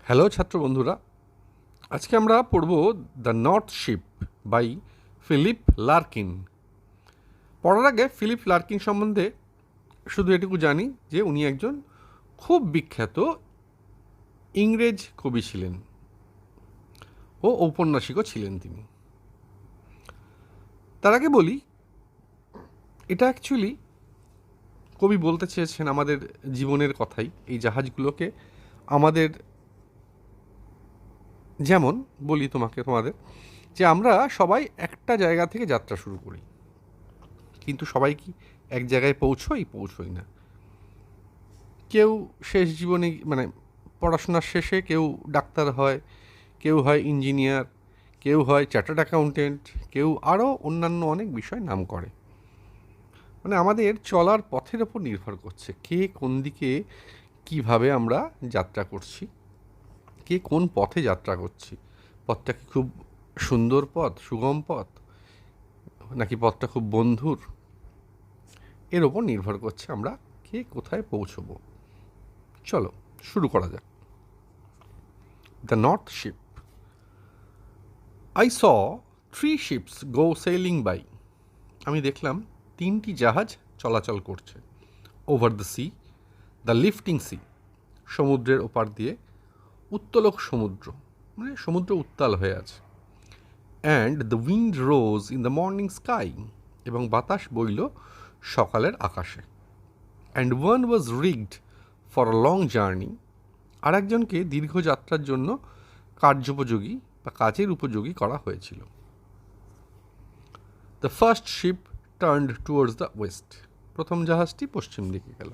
Hello ছাত্র বন্ধুরা, আজকে আমরা পড়ব the north Ship by Philip Larkin. পড়ার আগে ফিলিপ লার্কিন সম্বন্ধে শুধু এটুকু জানি যে উনি একজন খুব বিখ্যাত ইংরেজ কবি ছিলেন ও ঔপন্যাসিকও ছিলেন তিনি। তার আগে বলি, এটা অ্যাকচুয়ালি কবি বলতে চেয়েছেন আমাদের জীবনের কথাই। এই জাহাজগুলোকে আমাদের, যেমন বলি তোমাদের যে আমরা সবাই একটা জায়গা থেকে যাত্রা শুরু করি, কিন্তু সবাই কি এক জায়গায় পৌঁছোই না। কেউ শেষ জীবনে পড়াশোনার শেষে কেউ ডাক্তার হয়, কেউ হয় ইঞ্জিনিয়ার, কেউ হয় চার্টার্ড অ্যাকাউন্টেন্ট, কেউ আরও অন্যান্য অনেক বিষয় নাম করে। আমাদের চলার পথের ওপর নির্ভর করছে কে কোন দিকে কিভাবে আমরা যাত্রা করছি, কে কোন পথে যাত্রা করছি। পথটা কি খুব সুন্দর পথ, সুগম পথ, নাকি পথটা খুব বন্ধুর, এর ওপর নির্ভর করছে আমরা কে কোথায় পৌঁছবো। চলো শুরু করা যাক। The north ship. I saw 3 ships go sailing by. আমি দেখলাম 3টি জাহাজ চলাচল করছে। Over the sea, the lifting sea, সমুদ্রের ওপার দিয়ে, উত্তোলক সমুদ্র, সমুদ্র উত্তাল হয়ে আছে। And the wind rose in the morning sky, এবং বাতাস বইল সকালের আকাশে। And one was rigged for a long journey, আর একজনকে দীর্ঘযাত্রার জন্য কার্যোপযোগী বা কাজের উপযোগী করা হয়েছিল। The first ship turned towards the west, প্রথম জাহাজটি পশ্চিম দিকে গেল।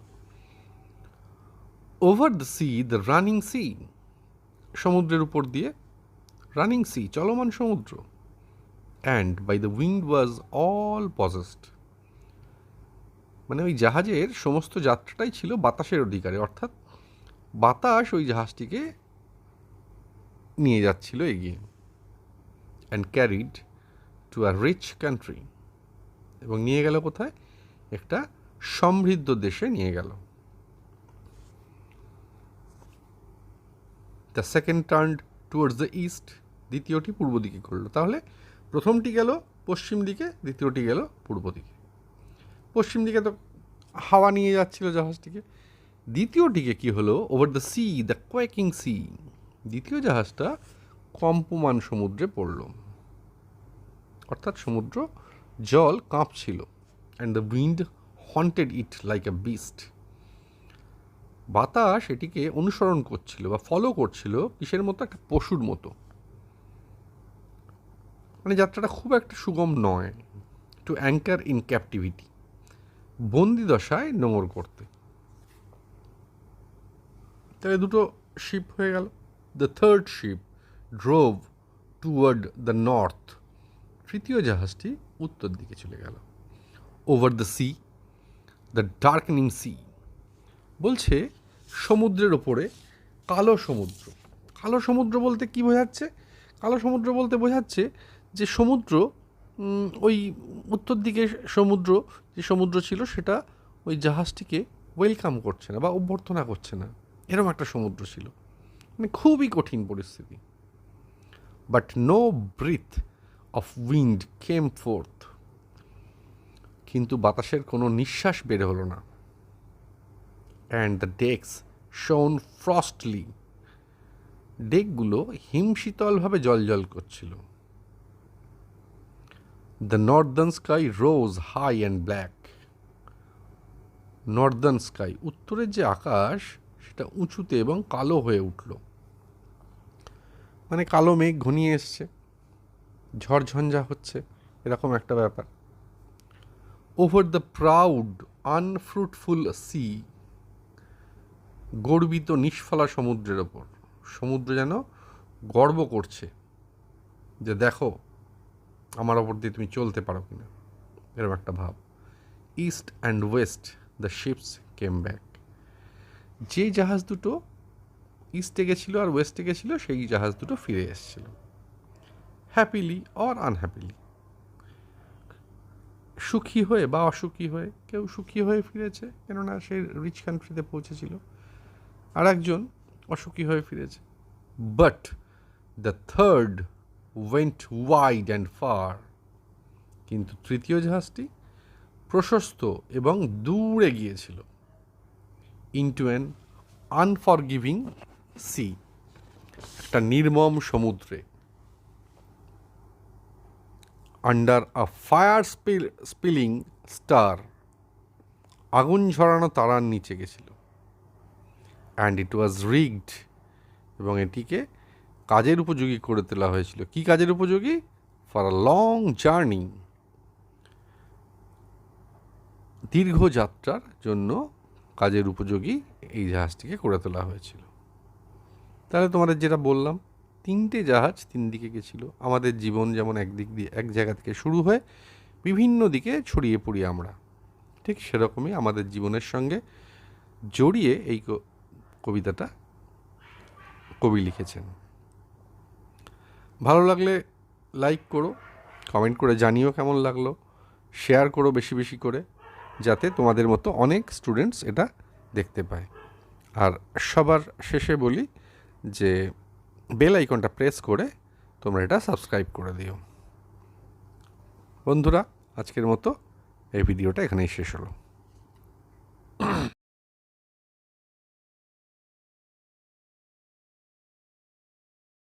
Over the sea, the running sea, সমুদ্রের উপর দিয়ে, রানিং সি, চলমান সমুদ্র। And by the wind was all possessed, ওই জাহাজের সমস্ত যাত্রাটাই ছিল বাতাসের অধিকারে, অর্থাৎ বাতাস ওই জাহাজটিকে নিয়ে যাচ্ছিল এগিয়ে। And carried to a rich country, এবং নিয়ে গেল কোথায়? একটা সমৃদ্ধ দেশে নিয়ে গেল। The second turned towards the east, দ্বিতীয়টি পূর্ব দিকে করলো। তাহলে প্রথমটি গেল পশ্চিম দিকে, দ্বিতীয়টি গেল পূর্ব দিকে। পশ্চিম দিকে তো হাওয়া নিয়ে যাচ্ছিল জাহাজটিকে। দ্বিতীয়টিকে কি হলো? Over the sea, the quaking sea, দ্বিতীয় জাহাজটা কম্পমান সমুদ্রে পড়ল, অর্থাৎ সমুদ্র জল কাঁপছিল। And the wind haunted it like a beast, বাতাস এটিকে অনুসরণ করছিল বা ফলো করছিল কিসের মতো? একটা পশুর মতো। যাত্রাটা খুব একটা সুগম নয়। টু অ্যাঙ্কার ইন ক্যাপটিভিটি, বন্দি দশায় নোঙর করতে। তাহলে দুটো শিপ হয়ে গেল। The third ship drove toward the north, তৃতীয় জাহাজটি উত্তর দিকে চলে গেল। Over the sea, the darkening sea, বলছে সমুদ্রের ওপরে কালো সমুদ্র। কালো সমুদ্র বলতে কি বোঝাচ্ছে? কালো সমুদ্র বলতে বোঝাচ্ছে যে সমুদ্র, ওই উত্তর দিকে যে সমুদ্র ছিল সেটা ওই জাহাজটিকে ওয়েলকাম করছে না বা অভ্যর্থনা করছে না, এরকম একটা সমুদ্র ছিল। খুবই কঠিন পরিস্থিতি। But no breath of wind came forth, কিন্তু বাতাসের কোনো নিঃশ্বাস বের হলো না। অ্যান্ড দ্য ডেকস শোন ফ্রস্টলি, ডেকগুলো হিমশীতলভাবে জল করছিল। The northern sky rose high and black, northern sky, উত্তরের যে আকাশ সেটা উঁচুতে এবং কালো হয়ে উঠল। কালো মেঘ ঘনিয়ে এসছে, ঝড়ঝঞ্ঝা হচ্ছে, এরকম একটা ব্যাপার। Over the proud unfruitful sea, গর্বিত নিষ্ফলা সমুদ্রের ওপর, সমুদ্র যেন গর্ব করছে যে দেখো আমার ওপর দিয়ে তুমি চলতে পারো কিনা, এরকম একটা ভাব। East and West the ships came back, যে জাহাজ দুটো ইস্টে গেছিলো আর ওয়েস্টে গেছিলো সেই জাহাজ দুটো ফিরে এসেছিল। হ্যাপিলি অর আনহ্যাপিলি, সুখী হয়ে বা অসুখী হয়ে, কেউ সুখী হয়ে ফিরেছে কেননা সে রিচ কান্ট্রিতে পৌঁছেছিল, আর একজন অসুখী হয়ে ফিরেছে। but the third went wide and far. কিন্তু তৃতীয় জাহাজটি প্রশস্ত এবং দূরে গিয়েছিল। into an unforgiving sea, একটা নির্মম সমুদ্রে। under a fire spilling star, আগুন ঝরানো তারার নিচে গেছিল। and it was rigged, এবং এটিকে কাজের উপযোগী করে তোলা হয়েছিল। কি কাজের উপযোগী? for a long journey, দীর্ঘ যাত্রার জন্য কাজের উপযোগী এই জাহাজটিকে করে তোলা হয়েছিল। তাহলে তোমাদের যেটা বললাম, তিনটে জাহাজ তিন দিকে গেছিল। আমাদের জীবন যেমন একদিক দিয়ে এক জায়গা থেকে শুরু হয়ে বিভিন্ন দিকে ছড়িয়ে পড়ি আমরা, ঠিক সেরকমই আমাদের জীবনের সঙ্গে জড়িয়ে এই কবিতাটা কবি লিখেছেন। ভালো লাগলে লাইক করো, কমেন্ট করে জানিও কেমন লাগলো, শেয়ার করো বেশি বেশি করে, যাতে তোমাদের মতো অনেক স্টুডেন্টস এটা দেখতে পায়। আর সবার শেষে বলি যে বেল আইকনটা প্রেস করে তোমরা এটা সাবস্ক্রাইব করে দিও। বন্ধুরা, আজকের মতো এই ভিডিওটা এখানেই শেষ হলো।